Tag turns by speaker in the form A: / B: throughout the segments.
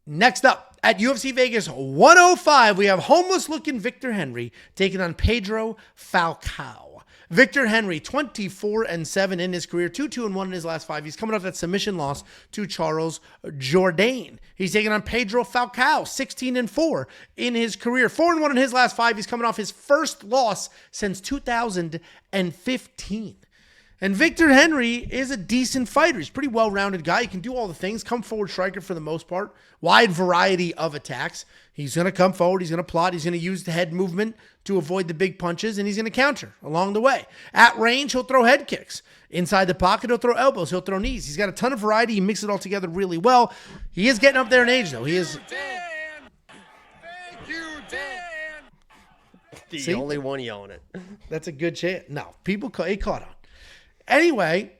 A: Next up, at UFC Vegas 105, we have homeless-looking Victor Henry taking on Pedro Falcao. Victor Henry, 24-7 in his career, 2-2-1 in his last 5. He's coming off that submission loss to Charles Jourdain. He's taking on Pedro Falcao, 16-4 in his career, 4-1 in his last 5. He's coming off his first loss since 2015. And Victor Henry is a decent fighter. He's a pretty well-rounded guy. He can do all the things. Come forward striker for the most part. Wide variety of attacks. He's going to come forward. He's going to plot. He's going to use the head movement to avoid the big punches, and he's going to counter along the way. At range, he'll throw head kicks. Inside the pocket, he'll throw elbows. He'll throw knees. He's got a ton of variety. He mixes it all together really well. He is getting up there in age, though. He is...
B: Thank you, Dan.
C: The only one yelling it.
A: That's a good chance. No, people he caught on. Anyway,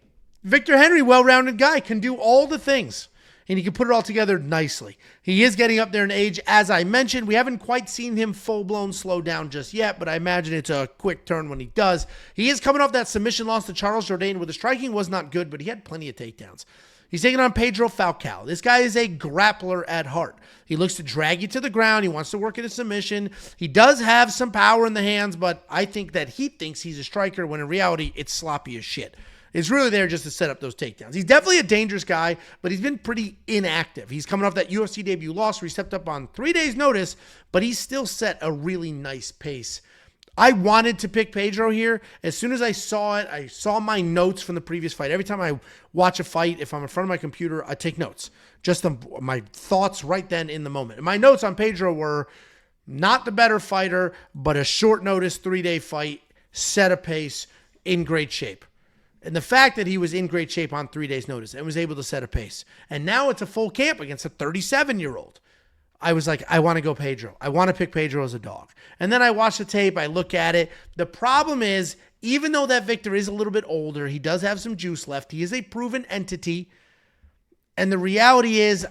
A: Victor Henry, well-rounded guy, can do all the things, and he can put it all together nicely. He is getting up there in age, as I mentioned. We haven't quite seen him full-blown slow down just yet, but I imagine it's a quick turn when he does. He is coming off that submission loss to Charles Jourdain, where the striking was not good, but he had plenty of takedowns. He's taking on Pedro Falcao. This guy is a grappler at heart. He looks to drag you to the ground. He wants to work in a submission. He does have some power in the hands, but I think that he thinks he's a striker when in reality, it's sloppy as shit. It's really there just to set up those takedowns. He's definitely a dangerous guy, but he's been pretty inactive. He's coming off that UFC debut loss where he stepped up on 3 days' notice, but he's still set a really nice pace. I wanted to pick Pedro here. As soon as I saw it, I saw my notes from the previous fight. Every time I watch a fight, if I'm in front of my computer, I take notes. Just my thoughts right then in the moment. And my notes on Pedro were not the better fighter, but a short notice 3-day fight, set a pace, in great shape. And the fact that he was in great shape on 3 days' notice and was able to set a pace. And now it's a full camp against a 37-year-old. I was like, I want to go Pedro. I want to pick Pedro as a dog. And then I watch the tape. I look at it. The problem is, even though that Victor is a little bit older, he does have some juice left. He is a proven entity. And the reality is,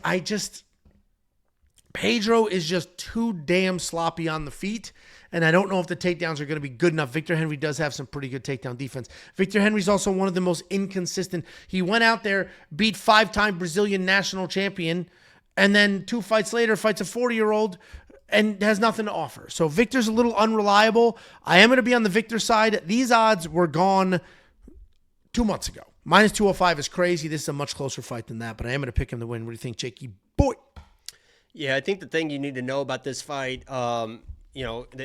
A: Pedro is just too damn sloppy on the feet. And I don't know if the takedowns are going to be good enough. Victor Henry does have some pretty good takedown defense. Victor Henry's also one of the most inconsistent. He went out there, beat 5-time Brazilian national champion, and then 2 fights later fights a 40-year-old and has nothing to offer. So Victor's a little unreliable. I am going to be on the Victor side. These odds were gone 2 months ago. Minus 205 is crazy. This is a much closer fight than that, but I am going to pick him to win. What do you think, Jakey boy?
C: Yeah, I think the thing you need to know about this fight, the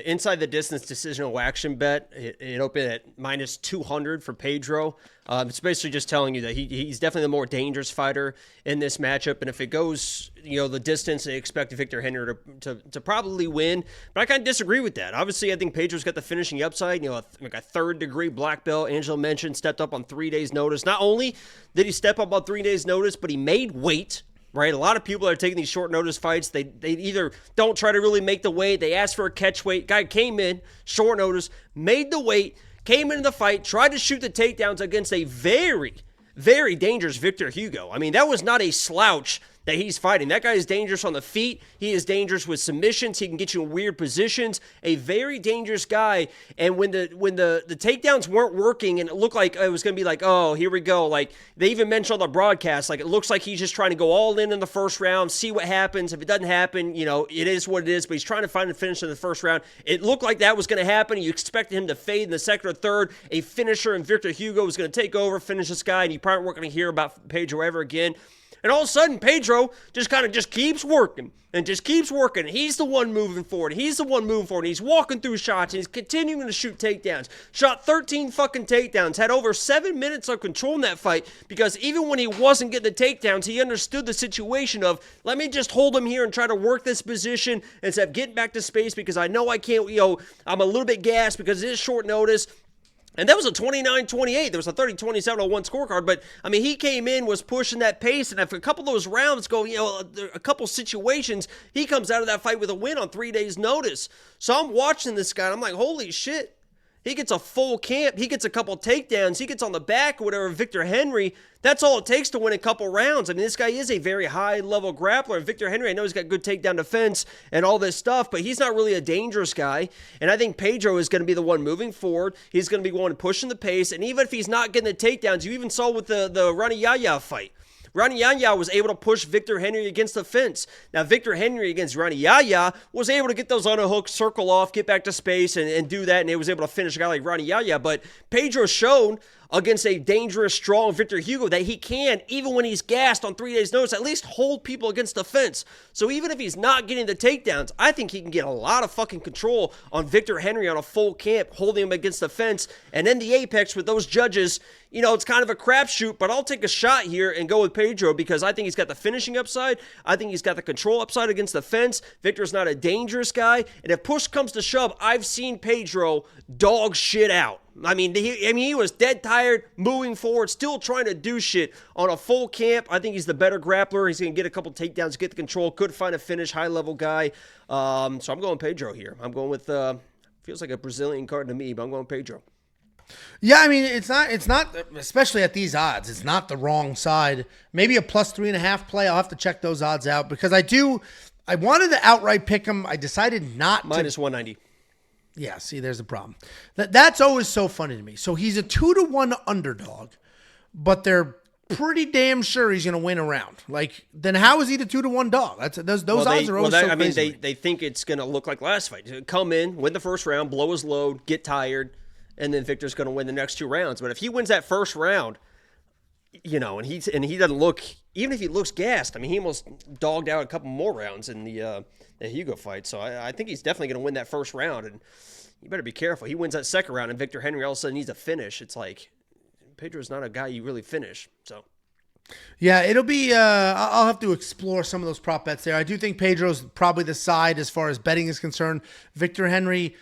C: inside the distance decisional action bet, it opened at minus 200 for Pedro. It's basically just telling you that he's definitely the more dangerous fighter in this matchup. And if it goes, the distance, they expect Victor Henry to probably win. But I kind of disagree with that. Obviously, I think Pedro's got the finishing upside. Like a third-degree black belt. Angelo mentioned stepped up on 3 days' notice. Not only did he step up on 3 days' notice, but he made weight. Right, a lot of people are taking these short notice fights. They either don't try to really make the weight. They ask for a catch weight. Guy came in short notice, made the weight, came into the fight, tried to shoot the takedowns against a very, very dangerous Victor Hugo. I mean, that was not a slouch that he's fighting. That guy is dangerous on the feet. He is dangerous with submissions. He can get you in weird positions. A very dangerous guy. And when the takedowns weren't working and it looked like it was going to be like, oh, here we go. Like they even mentioned on the broadcast, like it looks like he's just trying to go all in the first round, see what happens. If it doesn't happen, it is what it is, but he's trying to find a finish in the first round. It looked like that was going to happen. You expected him to fade in the second or third. A finisher and Victor Hugo was going to take over, finish this guy, and you probably weren't going to hear about Pedro ever again. And all of a sudden, Pedro just keeps working and just keeps working. He's the one moving forward. He's walking through shots. And he's continuing to shoot takedowns. Shot 13 fucking takedowns. Had over 7 minutes of control in that fight because even when he wasn't getting the takedowns, he understood the situation of, let me just hold him here and try to work this position instead of getting back to space because I know I can't, I'm a little bit gassed because it is short notice. And that was a 29-28. There was a 30-27-01 scorecard. But, I mean, he came in, was pushing that pace. And if a couple of those rounds go, a couple situations, he comes out of that fight with a win on 3 days' notice. So I'm watching this guy, and I'm like, holy shit. He gets a full camp. He gets a couple takedowns. He gets on the back or whatever. Victor Henry, that's all it takes to win a couple rounds. I mean, this guy is a very high-level grappler. And Victor Henry, I know he's got good takedown defense and all this stuff, but he's not really a dangerous guy. And I think Pedro is going to be the one moving forward. He's going to be one pushing the pace. And even if he's not getting the takedowns, you even saw with the Rani Yahya fight, Ronnie Yaya was able to push Victor Henry against the fence. Now, Victor Henry against Ronnie Yaya was able to get those on a hook, circle off, get back to space, and do that, and he was able to finish a guy like Ronnie Yaya. But Pedro's shown against a dangerous, strong Victor Hugo that he can, even when he's gassed on 3 days' notice, at least hold people against the fence. So even if he's not getting the takedowns, I think he can get a lot of fucking control on Victor Henry on a full camp, holding him against the fence. And then the apex with those judges, it's kind of a crapshoot, but I'll take a shot here and go with Pedro because I think he's got the finishing upside. I think he's got the control upside against the fence. Victor's not a dangerous guy. And if push comes to shove, I've seen Pedro dog shit out. I mean, he was dead tired, moving forward, still trying to do shit on a full camp. I think he's the better grappler. He's going to get a couple takedowns, get the control, could find a finish, high-level guy. So I'm going Pedro here. I'm going with, feels like a Brazilian card to me, but I'm going Pedro.
A: Yeah, I mean, it's not, especially at these odds, it's not the wrong side. Maybe a plus 3.5 play. I'll have to check those odds out because I wanted to outright pick him. I decided not
C: Minus 190.
A: Yeah, see, there's a problem. That's always so funny to me. So he's a 2-1 underdog, but they're pretty damn sure he's going to win a round. Like, then how is he the 2-1 dog? Those odds are always so crazy.
C: They think it's going to look like last fight. Come in, win the first round, blow his load, get tired, and then Victor's going to win the next 2 rounds. But if he wins that first round, and he doesn't look, even if he looks gassed, I mean, he almost dogged out a couple more rounds in the Hugo fight. So I think he's definitely going to win that first round, and you better be careful. He wins that second round, and Victor Henry all of a sudden needs a finish. It's like Pedro's not a guy you really finish. So
A: yeah, it'll be. I'll have to explore some of those prop bets there. I do think Pedro's probably the side as far as betting is concerned. Victor Henry,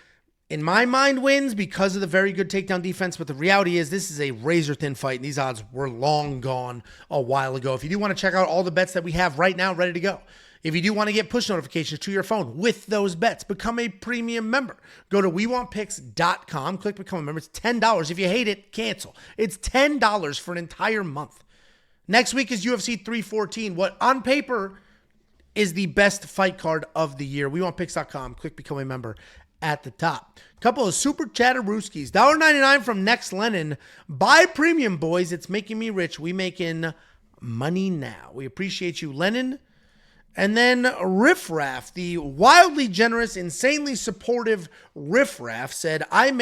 A: in my mind, wins because of the very good takedown defense. But the reality is this is a razor-thin fight, and these odds were long gone a while ago. If you do want to check out all the bets that we have right now ready to go, if you do want to get push notifications to your phone with those bets, become a premium member. Go to WeWantPicks.com, click Become a Member. It's $10. If you hate it, cancel. It's $10 for an entire month. Next week is UFC 314, what on paper is the best fight card of the year. WeWantPicks.com, click Become a Member at the top. Couple of super chatterooskies. $1.99 from Next Lennon. Buy premium, boys. It's making me rich. We making money now. We appreciate you, Lennon. And then Riff Raff, the wildly generous, insanely supportive Riff Raff, said, I'm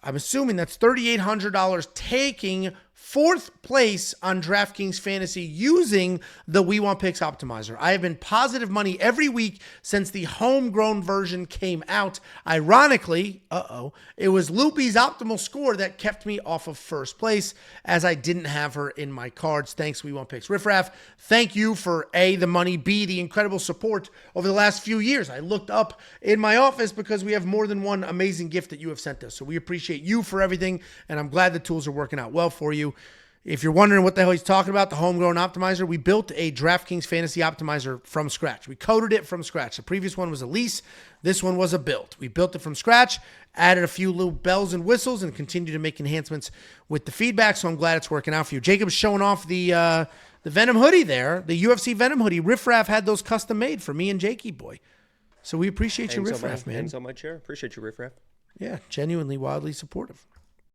A: assuming that's $3,800 taking 4th place on DraftKings Fantasy using the We Want Picks Optimizer. I have been positive money every week since the homegrown version came out. Ironically, it was Loopy's optimal score that kept me off of 1st place as I didn't have her in my cards. Thanks, We Want Picks. Riff Raff, thank you for A, the money, B, the incredible support over the last few years. I looked up in my office because we have more than one amazing gift that you have sent us. So we appreciate you for everything, and I'm glad the tools are working out well for you. If you're wondering what the hell he's talking about, the homegrown optimizer, we built a DraftKings Fantasy Optimizer from scratch. We coded it from scratch. The previous one was a lease. This one was a build. We built it from scratch, added a few little bells and whistles, and continue to make enhancements with the feedback, so I'm glad it's working out for you. Jacob's showing off the Venom hoodie there, the UFC Venom hoodie. Riff Raff had those custom made for me and Jakey boy. So we appreciate you, Riff Raff, man.
C: Hangs on my chair. Appreciate you, Riff Raff.
A: Yeah, genuinely wildly supportive.